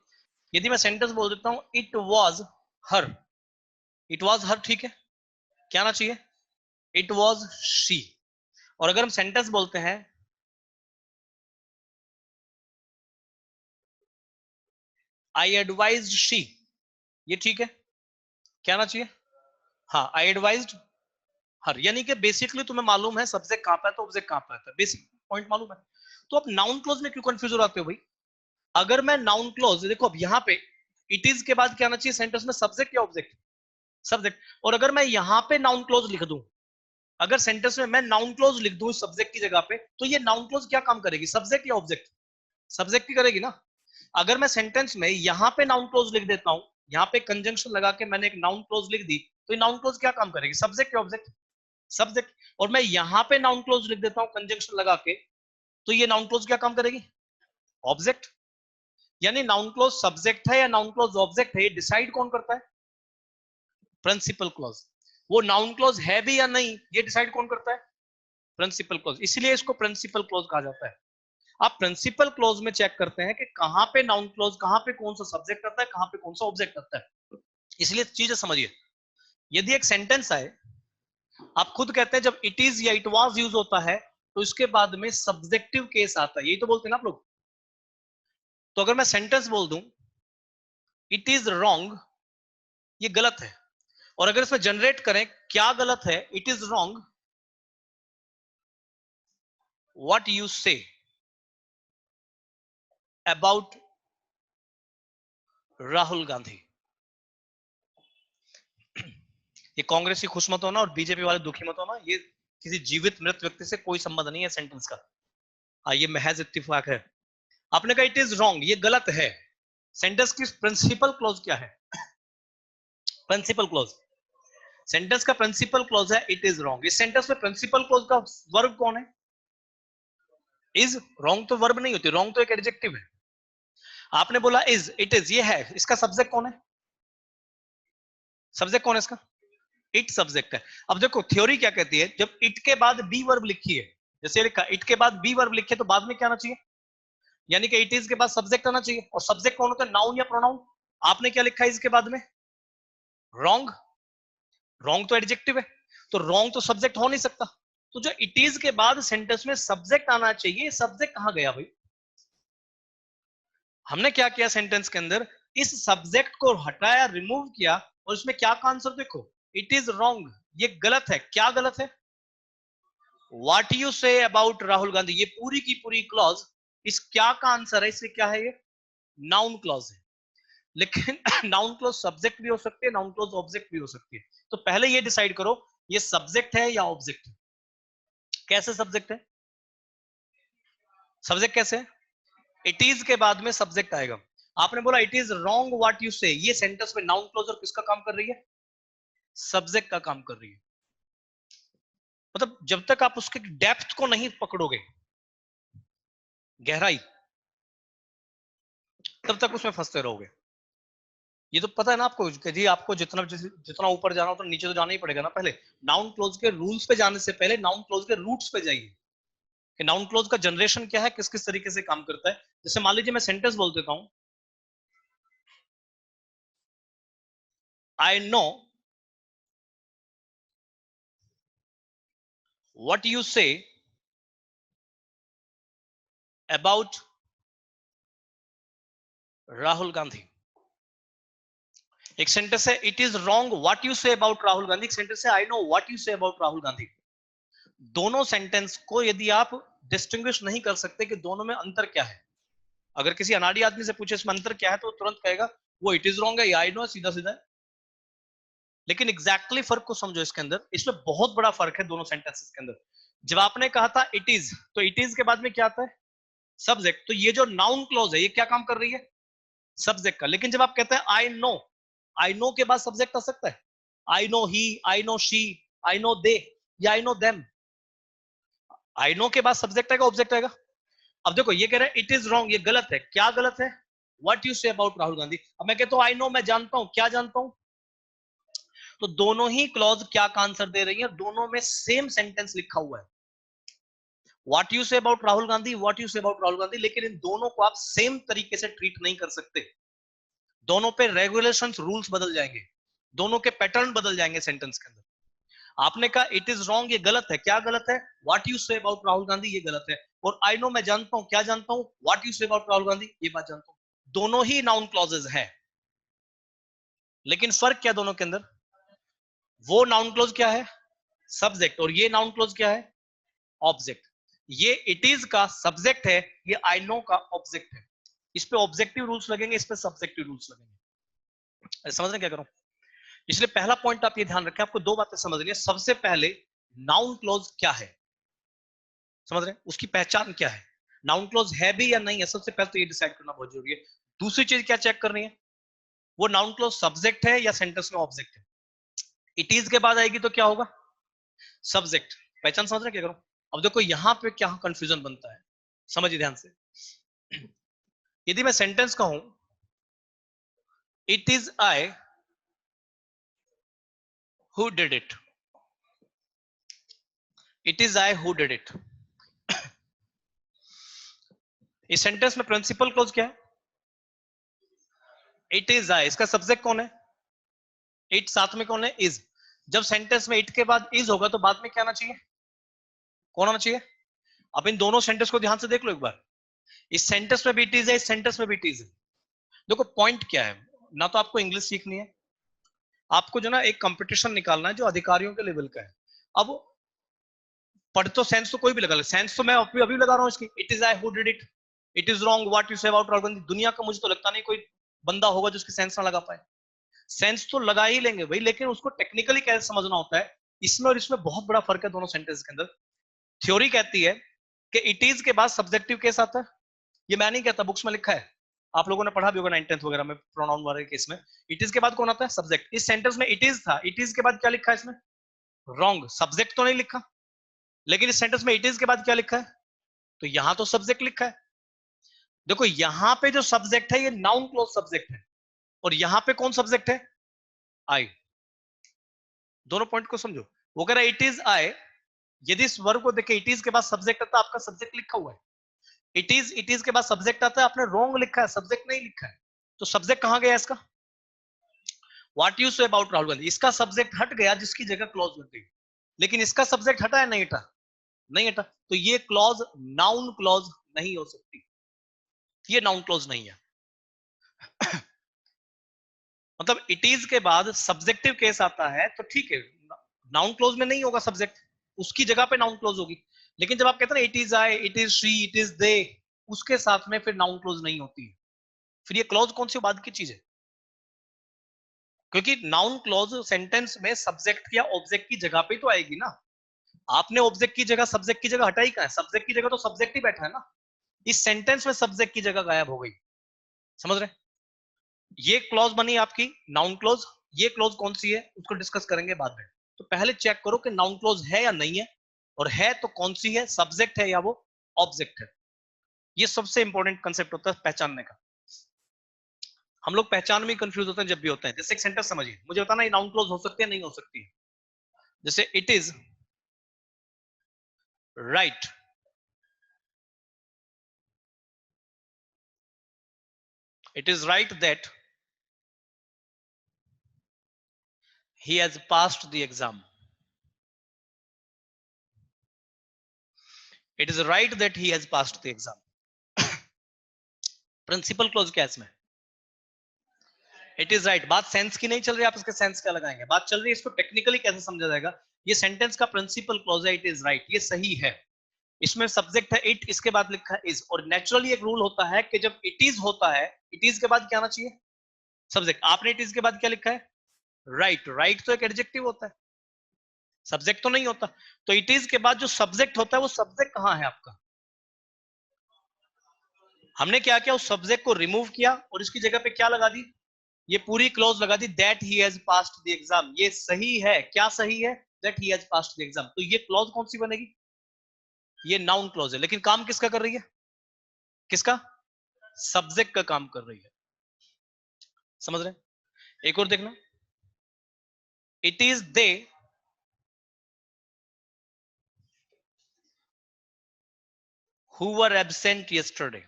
यदि मैं सेंटेंस बोल देता हूं it was her, it was her, ठीक है, क्या आना चाहिए? It was she. और अगर हम सेंटेंस बोलते हैं आई एडवाइज्ड शी, ये ठीक है, क्या आना चाहिए? हाँ, आई एडवाइज्ड हर। यानी कि बेसिकली तुम्हें मालूम है सब्जेक्ट कहां पर है तो ऑब्जेक्ट कहां पर है, बेसिक पॉइंट मालूम है। तो अब नाउन क्लोज में क्यों कंफ्यूज हो जाते हो भाई? अगर मैं नाउन क्लोज देखो, अब यहां पे इट इज के बाद क्या आना चाहिए सेंटेंस में, सब्जेक्ट या ऑब्जेक्ट? सब्जेक्ट। और अगर मैं यहां पे नाउन क्लोज लिख दूं, अगर सेंटेंस में मैं नाउन क्लोज लिख दूं सब्जेक्ट की जगह पे, तो ये नाउन क्लोज क्या काम करेगी, सब्जेक्ट या ऑब्जेक्ट? सब्जेक्ट की करेगी ना। अगर मैं सेंटेंस में यहां पे नाउन क्लोज लिख देता हूं, यहां पे कंजंक्शन लगा के मैंने एक नाउन क्लोज लिख दी, तो ये नाउन क्लोज क्या काम करेगी, सब्जेक्ट या ऑब्जेक्ट? सब्जेक्ट। और मैं यहां पे नाउन क्लोज लिख देता हूं कंजंक्शन लगा के, तो ये नाउन क्लोज क्या काम करेगी, ऑब्जेक्ट। यानी नाउन क्लोज सब्जेक्ट है या नाउन क्लोज ऑब्जेक्ट है, ये डिसाइड कौन करता है, प्रिंसिपल क्लोज। वो नाउन क्लोज है भी या नहीं, ये डिसाइड कौन करता है, प्रिंसिपल क्लोज। इसलिए इसको प्रिंसिपल क्लोज कहा जाता है। आप प्रिंसिपल क्लोज में चेक करते हैं कि कहां पे नाउन क्लोज, कहां पे कौन सा सब्जेक्ट आता है, कहां पे कौन सा ऑब्जेक्ट आता है। इसलिए चीजें समझिए, यदि एक सेंटेंस आए आप खुद कहते हैं जब इट इज या इट वाज यूज होता है तो इसके बाद में सब्जेक्टिव केस आता है, यही तो बोलते हैं ना आप लोग। तो अगर मैं सेंटेंस बोल दूं इट इज रॉन्ग, ये गलत है, और अगर इसमें जनरेट करें क्या गलत है, it is wrong what you say about Rahul Gandhi. ये कांग्रेस की खुश मत होना और बीजेपी वाले दुखी मत होना, ये किसी जीवित मृत व्यक्ति से कोई संबंध नहीं है सेंटेंस का। ये महज इत्तेफाक है। आपने कहा इट इज रॉन्ग, ये गलत है। सेंटेंस की प्रिंसिपल क्लॉज क्या है? प्रिंसिपल क्लॉज, सेंटेंस का प्रिंसिपल क्लॉज है इट इज रॉन्ग। इस सेंटेंस में प्रिंसिपल क्लॉज का वर्ब कौन है? इज। रॉन्ग तो वर्ब नहीं होती, रॉन्ग तो एक एडजेक्टिव है। आपने बोला इज, इट इज, ये है, इसका सब्जेक्ट कौन है? सब्जेक्ट कौन है इसका? इट सब्जेक्ट है। अब देखो थ्योरी क्या कहती है, जब इट के बाद बी वर्ब लिखी है, जैसे लिखा इट के बाद बी वर्ब लिखे तो बाद में क्या आना चाहिए? यानी कि इट इज के बाद सब्जेक्ट आना चाहिए, और सब्जेक्ट कौन होता है? नाउन या प्रोनाउन। आपने क्या लिखा है इसके बाद में? रॉन्ग। रॉन्ग तो एडजेक्टिव है, तो रॉन्ग तो सब्जेक्ट हो नहीं सकता। तो जो इट इज के बाद सेंटेंस में सब्जेक्ट आना चाहिए, सब्जेक्ट कहां गया भाई? हमने क्या किया सेंटेंस के अंदर, इस सब्जेक्ट को हटाया, रिमूव किया, और इसमें क्या का आंसर देखो, इट इज रॉन्ग, ये गलत है। क्या गलत है? What you say about Rahul Gandhi, ये पूरी की पूरी क्लॉज इस क्या का आंसर है। इसलिए क्या है ये? नाउन क्लॉज है। लेकिन नाउन क्लॉज सब्जेक्ट भी हो सकती है, नाउन क्लॉज ऑब्जेक्ट भी हो सकती है। तो पहले ये डिसाइड करो ये सब्जेक्ट है या ऑब्जेक्ट है। कैसे सब्जेक्ट है? सब्जेक्ट कैसे है? इट इज के बाद में सब्जेक्ट आएगा। आपने बोला it is wrong what you से, ये सेंटेंस में नाउन क्लोजर किसका काम कर रही है? सब्जेक्ट का काम कर रही है। मतलब जब तक आप उसके डेप्थ को नहीं पकड़ोगे, गहराई, तब तक उसमें फंसते रहोगे। ये तो पता है ना आपको कि जी आपको जितना जितना ऊपर जाना हो तो नीचे तो जाना ही पड़ेगा ना। पहले नाउन क्लोज के रूल्स पे जाने से पहले नाउन क्लोज के रूट्स पे जाइए कि नाउन क्लोज का जनरेशन क्या है, किस किस तरीके से काम करता है। जैसे मान लीजिए मैं सेंटेंस बोल देता हूं, I know what you say about Rahul Gandhi. एक सेंटेंस है it is wrong what you say about Rahul Gandhi, एक सेंटेंस है I know what you say about Rahul Gandhi. दोनों सेंटेंस को यदि आप डिस्टिंग्विश नहीं कर सकते कि दोनों में अंतर क्या है, अगर किसी अनाड़ी आदमी से पूछे इसमें अंतर क्या है, तो तुरंत कहेगा वो इट इज रॉन्ग है या आई नो, सीधा सीधा है। लेकिन एग्जैक्टली फर्क को समझो इसके अंदर, इसमें बहुत बड़ा फर्क है दोनों सेंटेंसेस के अंदर। जब आपने कहा था इट इज, तो इट इज के बाद में क्या आता है? सब्जेक्ट। तो ये जो नाउन क्लॉज है ये क्या काम कर रही है? सब्जेक्ट का। लेकिन जब आप कहते हैं आई नो के बाद सब्जेक्ट आ सकता है। I know he, I know she, I know they, या I know them. I know के बाद सब्जेक्ट आएगा, ऑब्जेक्ट आएगा। अब देखो ये कह रहा है इट इज रॉन्ग, ये गलत है। क्या गलत है? What you say about Rahul Gandhi. अब मैं कहता हूं आई नो, मैं जानता हूं, क्या जानता हूं? तो दोनों ही क्लॉज क्या का आंसर दे रही है? दोनों में सेम सेंटेंस लिखा हुआ है, what you say about Rahul Gandhi, what you say about Rahul Gandhi. लेकिन इन दोनों को आप सेम तरीके से ट्रीट नहीं कर सकते। दोनों पे रेगुलेशंस, रूल्स बदल जाएंगे, दोनों के पैटर्न बदल जाएंगे सेंटेंस के अंदर। आपने कहा इट इज रॉन्ग, ये गलत है। क्या गलत है? What you say about Rahul Gandhi, ये गलत है। और आई नो, मैं जानता हूं, क्या जानता हूं? What you say about Rahul Gandhi, ये बात जानता हूं। दोनों ही नाउन क्लॉजेज हैं, लेकिन फर्क क्या दोनों के अंदर? वो नाउन क्लॉज क्या है? सब्जेक्ट। और ये नाउन क्लॉज क्या है? ऑब्जेक्ट। ये इट इज का सब्जेक्ट है, ये आई नो का ऑब्जेक्ट है। इस पे ऑब्जेक्टिव रूल्स लगेंगे, इस पे सब्जेक्टिव रूल्स लगेंगे। समझ रहे क्या करूं? इसलिए पहला पॉइंट आप ये ध्यान रखें, आपको दो बातें समझनी है। सबसे पहले नाउन क्लॉज क्या है, समझ रहे हैं? उसकी पहचान क्या है, नाउन क्लॉज है भी या नहीं है, सबसे पहले तो ये डिसाइड करना बहुत जरूरी है। दूसरी चीज क्या चेक करनी है, वो नाउन क्लॉज सब्जेक्ट है या सेंटेंस में ऑब्जेक्ट है। इट इज के बाद आएगी तो क्या होगा? सब्जेक्ट। पहचान समझ रहे क्या करूं? अब देखो यहां पे क्या कंफ्यूजन बनता है, समझिए ध्यान से। यदि मैं सेंटेंस कहूं it is I who did it, it is I who did it, इस सेंटेंस में प्रिंसिपल क्लॉज क्या है? It is I. इसका सब्जेक्ट कौन है? इट। साथ में कौन है? इज। जब सेंटेंस में इट के बाद इज होगा तो बाद में क्या आना चाहिए, कौन आना चाहिए? अब इन दोनों सेंटेंस को ध्यान से देख लो एक बार, इस सेंटेंस में भी इट इज है, इस सेंटेंस में भी इट इज है। देखो पॉइंट क्या है, ना तो आपको इंग्लिश सीखनी है, आपको जो ना एक कंपटीशन निकालना है जो अधिकारियों के लेवल का है। अब पढ़ तो सेंस तो कोई भी लगा ले, सेंस तो मैं अभी अभी लगा रहा हूँ इसकी, it is I who did it, it is wrong what you say about Rahul Gandhi. दुनिया का मुझे तो लगता नहीं कोई बंदा होगा जो उसकी सेंस ना लगा पाए। सेंस तो लगा ही लेंगे भाई, लेकिन उसको टेक्निकली कैसे समझना होता है, इसमें और इसमें बहुत बड़ा फर्क है दोनों सेंटेंस के अंदर। थ्योरी कहती है कि इट इज के बाद सब्जेक्टिव केस आता है, ये मैं नहीं कहता, बुक्स में लिखा है, आप लोगों ने पढ़ा भी होगा 9th वगैरह में प्रोनाउन वाले केस में। इट इज के बाद कौन आता है, सब्जेक्ट। इस सेंटेंस में इट इज था, इट इज के बाद क्या लिखा है इसमें, रॉन्ग, सब्जेक्ट तो नहीं लिखा। लेकिन इस सेंटेंस में इट इज के बाद क्या लिखा है, तो यहां तो सब्जेक्ट लिखा है। देखो यहां पे जो सब्जेक्ट है ये नाउन क्लोज सब्जेक्ट है, और यहां पे कौन सब्जेक्ट है, आई। दोनों पॉइंट को समझो। वो कह रहा है इट इज आई, यदि इस वर्ब को देखे इट इज के बाद सब्जेक्ट आता है, आपका सब्जेक्ट लिखा हुआ है। इट इज के बाद सब्जेक्ट आता है, आपने रॉन्ग लिखा है, सब्जेक्ट नहीं लिखा है। तो सब्जेक्ट कहां गया इसका, what you say about Rahul Gandhi, इसका सब्जेक्ट हट गया जिसकी जगह क्लॉज लग गई। लेकिन इसका सब्जेक्ट हटा है, नहीं हटा, नहीं हटा, तो ये क्लॉज नाउन क्लॉज नहीं हो सकती, ये नाउन क्लॉज नहीं है। मतलब इट इज के बाद सब्जेक्टिव केस आता है तो ठीक है, नाउन क्लोज में नहीं होगा सब्जेक्ट, उसकी जगह पे नाउन क्लोज होगी। लेकिन जब आप कहते हैं ना it is I, it is she, it is they, उसके साथ में फिर नाउन क्लोज नहीं होती है। फिर ये क्लॉज कौन सी बात की चीज है, क्योंकि नाउन क्लॉज सेंटेंस में सब्जेक्ट या ऑब्जेक्ट की जगह पे तो आएगी ना। आपने ऑब्जेक्ट की जगह सब्जेक्ट की जगह हटाई कहां है, सब्जेक्ट की जगह तो सब्जेक्ट ही बैठा है ना। इस सेंटेंस में सब्जेक्ट की जगह गायब हो गई, समझ रहे? ये क्लॉज बनी आपकी नाउन क्लॉज, ये क्लॉज कौन सी है उसको डिस्कस करेंगे बाद में। तो पहले चेक करो कि नाउन क्लॉज है या नहीं है, और है तो कौन सी है, सब्जेक्ट है या वो ऑब्जेक्ट है। ये सबसे इंपॉर्टेंट कंसेप्ट होता है पहचानने का। हम लोग पहचान में कंफ्यूज होते हैं जब भी होते हैं। जैसे एक सेंटेंस समझिए, मुझे बताना ये नाउन क्लॉज हो सकती है नहीं हो सकती है। जैसे it is right, it is right that he has passed the exam, it is right that he has passed the exam। Principal clause क्या है इसमें, इट इज राइट। बात सेंस की नहीं चल रही, आप इसके सेंस क्या लगाएंगे, बात चल रही है इसको टेक्निकली कैसे समझा जाएगा। ये सेंटेंस का प्रिंसिपल क्लॉज है, इट इज राइट, ये सही है। इसमें सब्जेक्ट है इट, इसके बाद लिखा है इज, और नेचुरली एक रूल होता है कि जब इट इज होता है, इट इज के बाद क्या आना चाहिए, सब्जेक्ट। आपने इट इज के बाद क्या लिखा है, राइट। राइट तो एक एडजेक्टिव होता है, सब्जेक्ट तो नहीं होता। तो इट इज के बाद जो सब्जेक्ट होता है वो सब्जेक्ट कहां है आपका, हमने क्या किया, उस सब्जेक्ट को रिमूव किया और इसकी जगह पे क्या लगा दी, ये पूरी क्लॉज लगा दी, that he has passed the exam. ये सही है, क्या सही है, that he has passed the exam. तो ये क्लॉज कौन सी बनेगी, ये नाउन क्लॉज है, लेकिन काम किसका कर रही है, किसका, सब्जेक्ट का काम कर रही है। समझ रहे हैं? एक और देखना, it is they who were absent yesterday.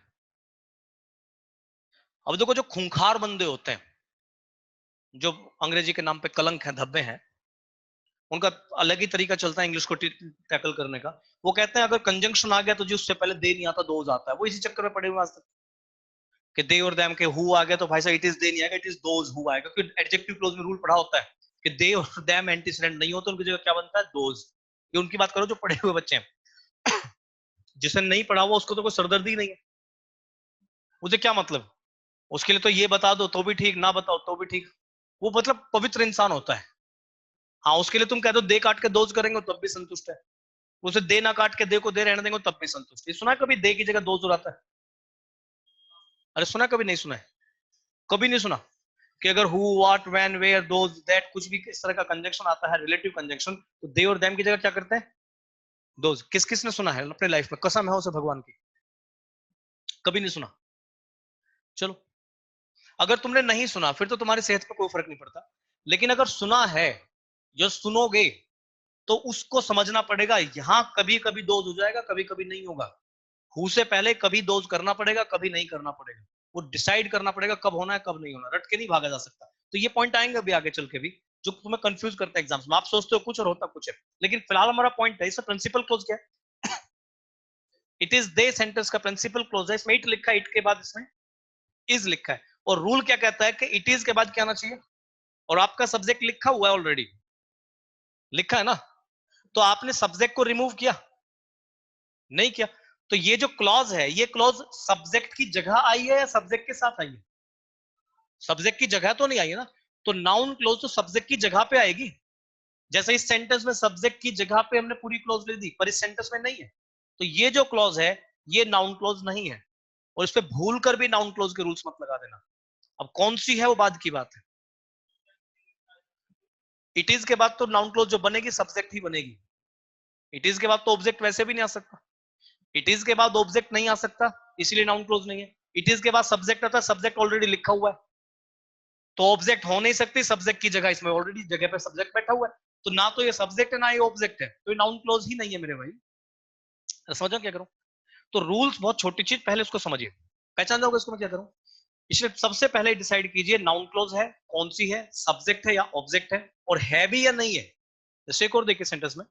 अब देखो जो खूंखार बंदे होते हैं, जो अंग्रेजी के नाम पे कलंक है, धब्बे हैं, उनका अलग ही तरीका चलता है इंग्लिश को टैकल करने का। वो कहते हैं अगर कंजंक्शन आ गया तो जो उससे पहले दे नहीं आता दोज आता है। वो इसी चक्कर में पड़े हुए आज तक कि दे और दैम के हु आ गया तो भाई साहब इट इज दे नहीं आएगा, इट इज दोज हु आएगा, क्योंकि एडजेक्टिव क्लोज में रूल पढ़ा होता है कि दे और दैम एंटीसीडेंट नहीं होते, उनकी जगह क्या बनता है, दोज। ये उनकी बात करो जो पढ़े हुए बच्चे हैं। जिसे नहीं पढ़ा हुआ उसको तो कोई सरदर्दी नहीं है, मुझे क्या मतलब, उसके लिए तो ये बता दो तो भी ठीक, ना बताओ तो भी ठीक। वो मतलब पवित्र इंसान होता है। हाँ उसके लिए तुम कह दो दे काट के दोज करेंगे तब भी संतुष्ट है, उसे दे ना काट के दे को दे रहने देंगे तब भी संतुष्ट। ये सुना कभी दे की जगह दोज हो जाता है, अरे सुना कभी नहीं सुना है, कभी नहीं सुना कि अगर who what when where those that कुछ भी इस तरह का कंजंक्शन आता है, रिलेटिव कंजंक्शन, तो दे और देम की जगह क्या करते हैं, दोज। किस किस ने सुना है अपने लाइफ में, कसम है उसे भगवान की, कभी नहीं सुना। चलो अगर तुमने नहीं सुना फिर तो तुम्हारी सेहत पर कोई फर्क नहीं पड़ता, लेकिन अगर सुना है, जो सुनोगे तो उसको समझना पड़ेगा। यहां कभी कभी दोज हो जाएगा, कभी कभी नहीं होगा। हु से पहले कभी दोज करना पड़ेगा, कभी नहीं करना पड़ेगा। वो डिसाइड करना पड़ेगा कब होना है कब नहीं होना, रट के नहीं भागा जा सकता। तो ये पॉइंट आएंगे अभी आगे चल के भी जो तुम्हें कंफ्यूज करता है एग्जाम्स में। आप सोचते हो कुछ और होता कुछ है, लेकिन फिलहाल हमारा पॉइंट है इसका प्रिंसिपल क्लोज क्या है। इट इज दे सेंटेंस का प्रिंसिपल क्लोज है, इसमें इट लिखा है, इट के बाद इसमें इज लिखा है, और रूल क्या कहता है कि इट इज के बाद क्या आना चाहिए, और आपका सब्जेक्ट लिखा हुआ है ऑलरेडी, लिखा है ना, तो आपने सब्जेक्ट को रिमूव किया नहीं किया, तो ये जो क्लॉज है ये क्लॉज सब्जेक्ट की जगह आई है या सब्जेक्ट के साथ आई है, सब्जेक्ट की जगह तो नहीं आई है ना, तो नाउन क्लॉज तो सब्जेक्ट की जगह पे आएगी। जैसे इस सेंटेंस में सब्जेक्ट की जगह पे हमने पूरी क्लॉज ले दी, पर इस सेंटेंस में नहीं है, तो ये जो क्लॉज है ये नाउन क्लॉज नहीं है, और इस पे भूल कर भी नाउन क्लॉज के रूल्स मत लगा देना। अब कौन सी है वो बाद की बात है। इट इज के बाद तो नाउन क्लॉज जो बनेगी सब्जेक्ट ही बनेगी, इट इज के बाद तो ऑब्जेक्ट वैसे भी नहीं आ सकता, इट इज के बाद ऑब्जेक्ट नहीं आ सकता, इसलिए नाउन क्लॉज नहीं है। इट इज के बाद सब्जेक्ट आता है, सब्जेक्ट ऑलरेडी लिखा हुआ है, तो ऑब्जेक्ट हो नहीं सकती सब्जेक्ट की जगह, इसमें ऑलरेडी जगह पे सब्जेक्ट बैठा हुआ है, तो ना तो ये सब्जेक्ट है ना ये ऑब्जेक्ट है, तो ये नाउन क्लॉज ही नहीं है मेरे भाई। समझो क्या करूं, तो रूल्स बहुत छोटी चीज, पहले उसको समझिए, पहचान जाओगे इसको मैं क्या करूं। इसलिए सबसे पहले डिसाइड कीजिए नाउन क्लॉज है कौन सी है, सब्जेक्ट है या ऑब्जेक्ट है, और है भी या नहीं है। जैसे एक और देखिए सेंटेंस में,